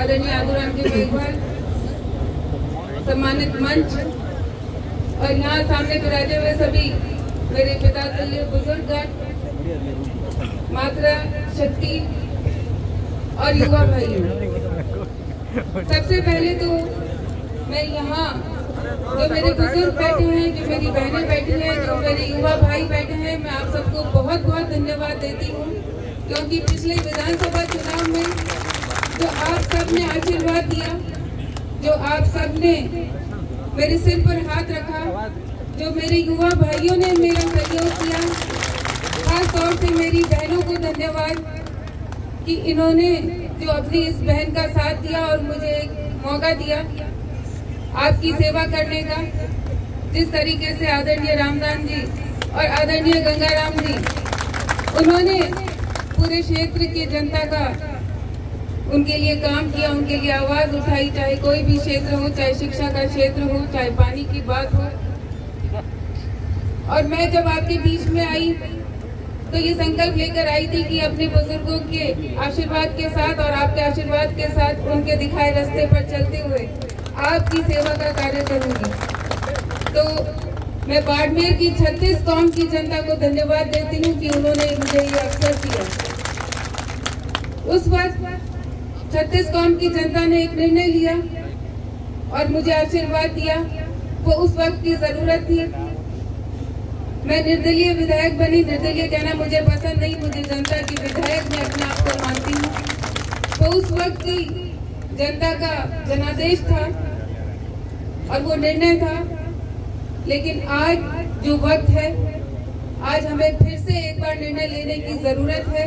आदरणीय आदुराम जी मेघवाल, सम्मानित मंच और यहाँ सामने विराजे हुए सभी मेरे पिता तुल्य बुजुर्गगण, मात्रा शक्ति और युवा भाइयों, सबसे पहले तो मैं यहाँ जो मेरे बुजुर्ग बैठे हैं, जो मेरी बहनें बैठी हैं, जो मेरे युवा भाई बैठे हैं, मैं आप सबको बहुत बहुत धन्यवाद देती हूँ, क्योंकि पिछले विधानसभा चुनाव में जो आप सबने आशीर्वाद दिया, जो आप सबने मेरे सिर पर हाथ रखा, जो मेरे युवा भाइयों ने मेरा सहयोग किया, खास तौर से मेरी बहनों को धन्यवाद कि इन्होंने जो अपनी इस बहन का साथ दिया और मुझे एक मौका दिया आपकी सेवा करने का। जिस तरीके से आदरणीय रामदान जी और आदरणीय गंगाराम जी, उन्होंने पूरे क्षेत्र की जनता का उनके लिए काम किया, उनके लिए आवाज उठाई, चाहे कोई भी क्षेत्र हो, चाहे शिक्षा का क्षेत्र हो, चाहे पानी की बात हो। और मैं जब आपके बीच में आई तो ये संकल्प लेकर आई थी कि अपने बुजुर्गों के आशीर्वाद के साथ और आपके आशीर्वाद के साथ उनके दिखाए रास्ते पर चलते हुए आपकी सेवा का कार्य करूंगी। तो मैं बाड़मेर की 36 कौम की जनता को धन्यवाद देती हूँ कि उन्होंने मुझे ये अवसर दिया। उस वक्त 36 कौम की जनता ने एक निर्णय लिया और मुझे आशीर्वाद दिया, वो उस वक्त की जरूरत थी। मैं निर्दलीय विधायक बनी। निर्दलीय कहना मुझे पसंद नहीं, मुझे जनता की विधायक मैं अपने आप को मानती हूँ। तो उस वक्त की जनता का जनादेश था और वो निर्णय था। लेकिन आज जो वक्त है, आज हमें फिर से एक बार निर्णय लेने की जरूरत है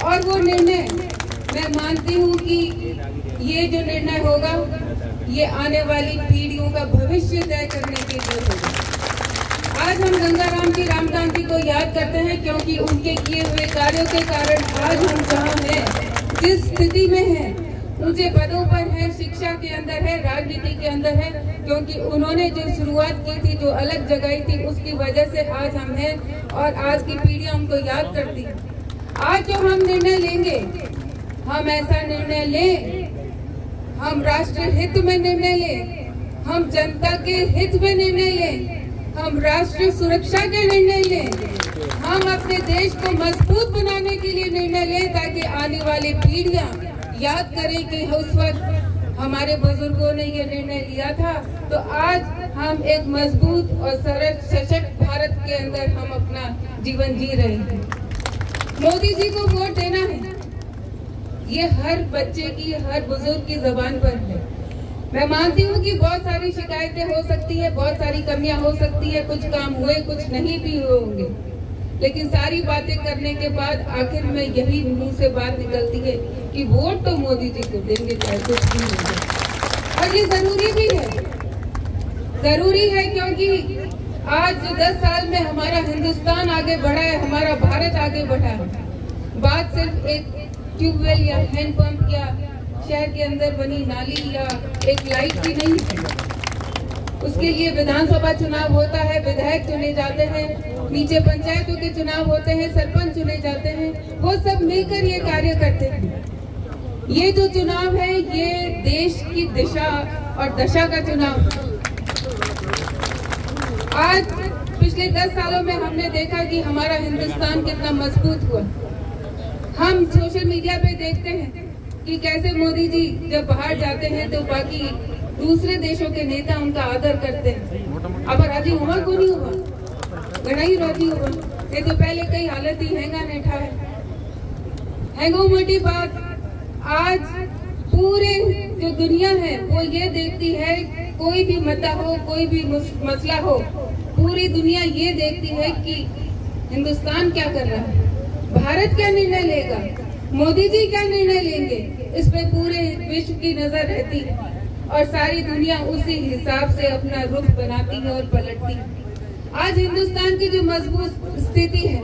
और वो निर्णय मैं मानती हूँ कि ये जो निर्णय होगा ये आने वाली पीढ़ियों का भविष्य तय करने के लिए होगा। आज हम गंगाराम जी, रामदान जी को याद करते हैं क्योंकि उनके किए हुए कार्यों के कारण आज हम जहाँ हैं, जिस स्थिति में हैं, ऊंचे पदों पर है, शिक्षा के अंदर है, राजनीति के अंदर है, क्योंकि उन्होंने जो शुरुआत की थी, जो अलग जगाई थी, उसकी वजह से आज हम हैं और आज की पीढ़ियां हमको याद करती है। आज जो हम निर्णय लेंगे, हम ऐसा निर्णय लें, हम राष्ट्र हित में निर्णय लें, हम जनता के हित में निर्णय लें, हम राष्ट्रीय सुरक्षा के निर्णय लें, हम अपने देश को मजबूत बनाने के लिए निर्णय लें, ताकि आने वाली पीढ़ियां याद करें कि उस वक्त हमारे बुजुर्गों ने ये निर्णय लिया था। तो आज हम एक मजबूत और सरल सशक्त भारत के अंदर हम अपना जीवन जी रहे हैं। मोदी जी को वोट देना है, ये हर बच्चे की, हर बुजुर्ग की जबान पर है। मैं मानती हूँ कि बहुत सारी शिकायतें हो सकती है, बहुत सारी कमियां हो सकती है, कुछ काम हुए, कुछ नहीं भी हुए होंगे, लेकिन सारी बातें करने के बाद आखिर में यही मुंह से बात निकलती है कि वोट तो मोदी जी को देंगे, चाहे कुछ भी हो जाए। और ये जरूरी भी है, जरूरी है, क्योंकि आज जो 10 साल में हमारा हिंदुस्तान आगे बढ़ा है, हमारा भारत आगे बढ़ा है, बात सिर्फ एक ट्यूबवेल या हैंडपंप या शहर के अंदर बनी नाली या एक लाइट की नहीं है। उसके लिए विधानसभा चुनाव होता है, विधायक चुने जाते हैं, नीचे पंचायतों के चुनाव होते हैं, सरपंच चुने जाते हैं, वो सब मिलकर ये कार्य करते हैं। ये जो चुनाव है, ये देश की दिशा और दशा का चुनाव। आज पिछले 10 सालों में हमने देखा कि हमारा हिंदुस्तान कितना मजबूत हुआ। हम सोशल मीडिया पे देखते हैं कि कैसे मोदी जी जब बाहर जाते हैं तो बाकी दूसरे देशों के नेता उनका आदर करते हैं। अब राजी हुआ को नहीं हुआ, गणाई राजी हुआ, ये तो पहले कई हालत ही हैंगा नेठा है। हैंगो मोटी बात, आज पूरे जो दुनिया है वो ये देखती है, कोई भी मुद्दा हो, कोई भी मसला हो, पूरी दुनिया ये देखती है कि हिंदुस्तान क्या कर रहा है, भारत क्या निर्णय लेगा, मोदी जी क्या निर्णय लेंगे, इस पे पूरे विश्व की नजर रहती है और सारी दुनिया उसी हिसाब से अपना रुख बनाती है और पलटती है। आज हिंदुस्तान की जो मजबूत स्थिति है,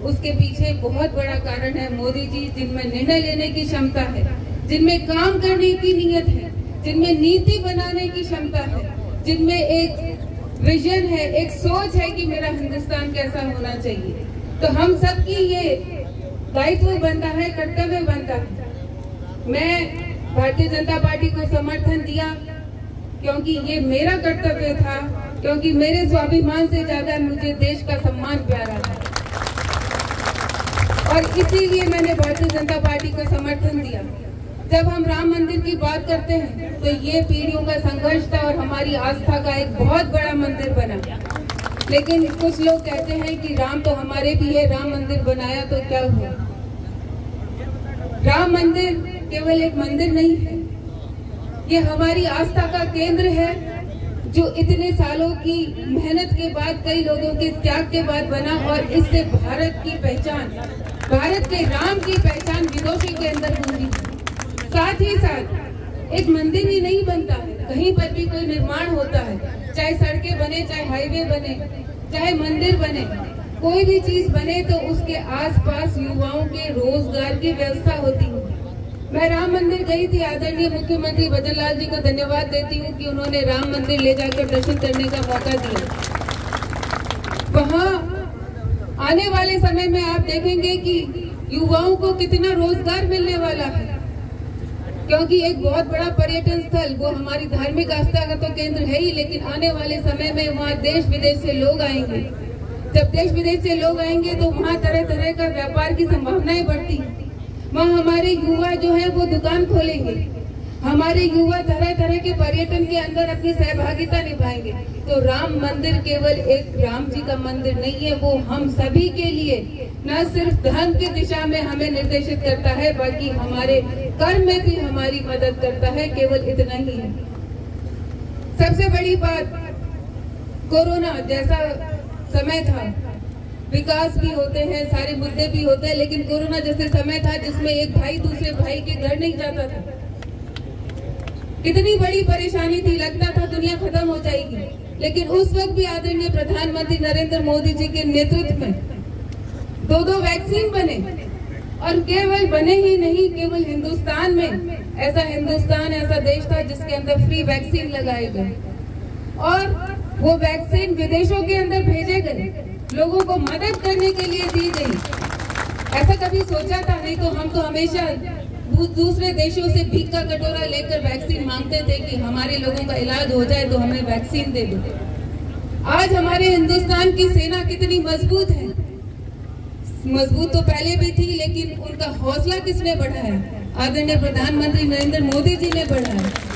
उसके पीछे बहुत बड़ा कारण है मोदी जी, जिनमें निर्णय लेने की क्षमता है, जिनमें काम करने की नीयत है, जिनमें नीति बनाने की क्षमता है, जिनमें एक विजन है, एक सोच है कि मेरा हिंदुस्तान कैसा होना चाहिए। तो हम सबकी ये दायित्व बनता है, कर्तव्य बनता है। मैं भारतीय जनता पार्टी को समर्थन दिया क्योंकि ये मेरा कर्तव्य था, क्योंकि मेरे स्वाभिमान से ज्यादा मुझे देश का सम्मान प्यारा था और इसीलिए मैंने भारतीय जनता पार्टी को समर्थन दिया। जब हम राम मंदिर की बात करते हैं तो ये पीढ़ियों का संघर्ष था और हमारी आस्था का एक बहुत बड़ा मंदिर बना। लेकिन कुछ लोग कहते हैं कि राम तो हमारे भी है, राम मंदिर बनाया तो क्या हुआ। राम मंदिर केवल एक मंदिर नहीं है, ये हमारी आस्था का केंद्र है जो इतने सालों की मेहनत के बाद, कई लोगों के त्याग के बाद बना और इससे भारत की पहचान, भारत के राम की पहचान विदेशों के अंदर गूंजी। साथ ही साथ एक मंदिर ही नहीं बनता है, कहीं पर भी कोई निर्माण होता है, चाहे सड़कें बने, चाहे हाईवे बने, चाहे मंदिर बने, कोई भी चीज बने तो उसके आसपास युवाओं के रोजगार की व्यवस्था होती है। मैं राम मंदिर गई थी, आदरणीय मुख्यमंत्री भजन लाल जी को धन्यवाद देती हूँ कि उन्होंने राम मंदिर ले जाकर दर्शन करने का मौका दिया। वहाँ आने वाले समय में आप देखेंगे कि युवाओं को कितना रोजगार मिलने वाला है, क्योंकि एक बहुत बड़ा पर्यटन स्थल, वो हमारी धार्मिक आस्था का तो केंद्र है ही, लेकिन आने वाले समय में वहाँ देश विदेश से लोग आएंगे। जब देश विदेश से लोग आएंगे तो वहाँ तरह तरह का व्यापार की संभावनाएं बढ़ती हैं। वहाँ हमारे युवा जो है वो दुकान खोलेंगे, हमारे युवा तरह तरह के पर्यटन के अंदर अपनी सहभागिता निभाएंगे। तो राम मंदिर केवल एक राम जी का मंदिर नहीं है, वो हम सभी के लिए न सिर्फ धर्म की दिशा में हमें निर्देशित करता है, बल्कि हमारे कर्म में भी हमारी मदद करता है। केवल इतना ही है। सबसे बड़ी बात, कोरोना जैसा समय था, विकास भी होते हैं, सारे मुद्दे भी होते हैं, लेकिन कोरोना जैसे समय था जिसमें एक भाई दूसरे भाई के घर नहीं जाता था। कितनी बड़ी परेशानी थी, लगता था दुनिया खत्म हो जाएगी, लेकिन उस वक्त भी आदरणीय प्रधानमंत्री नरेंद्र मोदी जी के नेतृत्व में 2 वैक्सीन बने और केवल बने ही नहीं, केवल हिंदुस्तान में, ऐसा देश था जिसके अंदर फ्री वैक्सीन लगाए गए और वो वैक्सीन विदेशों के अंदर भेजे गए, लोगों को मदद करने के लिए दी गई। ऐसा कभी सोचा था नहीं, तो हम तो हमेशा दूसरे देशों से भीख का कटोरा लेकर वैक्सीन मांगते थे कि हमारे लोगों का इलाज हो जाए तो हमें वैक्सीन दे दो। आज हमारे हिंदुस्तान की सेना कितनी मजबूत है, मजबूत तो पहले भी थी, लेकिन उनका हौसला किसने बढ़ाया? आदरणीय प्रधानमंत्री नरेंद्र मोदी जी ने बढ़ाया।